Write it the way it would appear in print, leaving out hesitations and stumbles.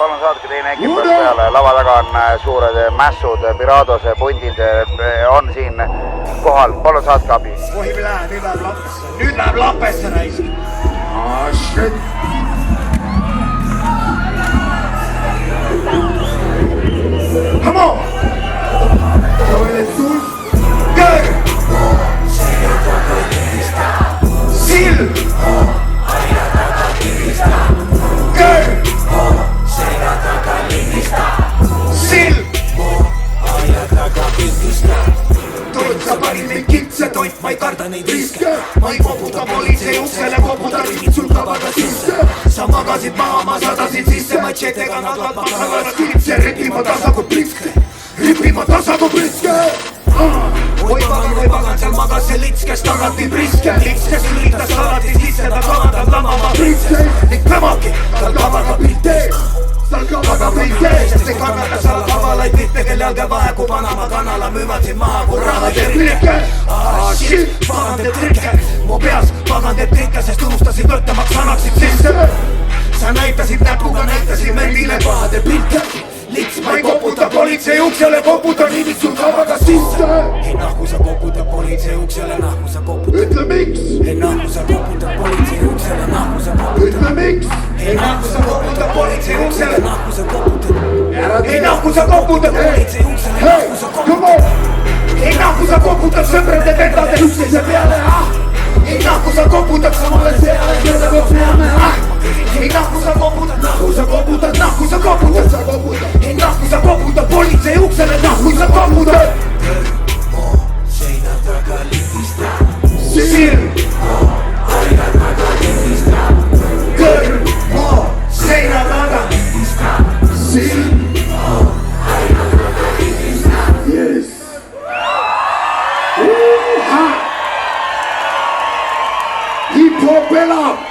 palun saatke teine ekipage peale, lava taga on suured mässud, Pirados, pundid on siin kohal, palun saatke abi. Ohib ei lähe, nüüd läheb lapesse raisk. Shit. Come on! Kõr! Sill! Kõr! Sill! Toit, sa panid neid kitse, toit, ma ei karda neid riske. Ma ei koputa politsei uksele, koputa riigid sul kavaga sisse. Sa magasid maha, ma sadasid sisse, matšetega nagad maksavad kitse. Ripima tasagu pritske, ripima tasagu pritske. Oi pagan, seal magas see lits, kes tagati priske. Lits, kes üritas alati sisse, ta kavandab lamama pritse. Ning kõmaki, tal kavaga pilteed. Tal kavaga pilteed, sest ei kannatas alla kavalaid mitte, kelle jalge vahe, kui Panama kanala müüvad siin maha, kui raha teeb trikke. Shit, pagan teeb trikke, mu peas pagan teeb trikke, sest unustasid võttamaks, annaksid sisse. Sa näitasid näpuga, näitasid mendile pahade pilte. Lits, ma ei koputa politsei uksele, koputa niimid sul kavaga sisse. Ei nahku sa koputa politsei uksele, nahku sa koputa. Ütle miks? Ei nahku sa koputa politsei uksele, nahku sa koputa. Ütle miks? Ei nahku sa koputa politsei uksele, nahku sa koputa. Ei nahku sa koputa politsei uksele, nahku sa koputa. Ei nahku sa koputa sõprade vendade üksteise peale, ei nahku sa koputad samale seale, keda koos näeme, ei nahku sa koputad, nahku sa koputad, nahku sa koputad, ei nahku sa koputad politsei uksele, nahku sa koputad. Kõrmo seina taga lindistab, sirm aina taga lindistab, kõrmo seina taga lindistab, sirm aina taga lindistab. Yes. Hip-hop elab!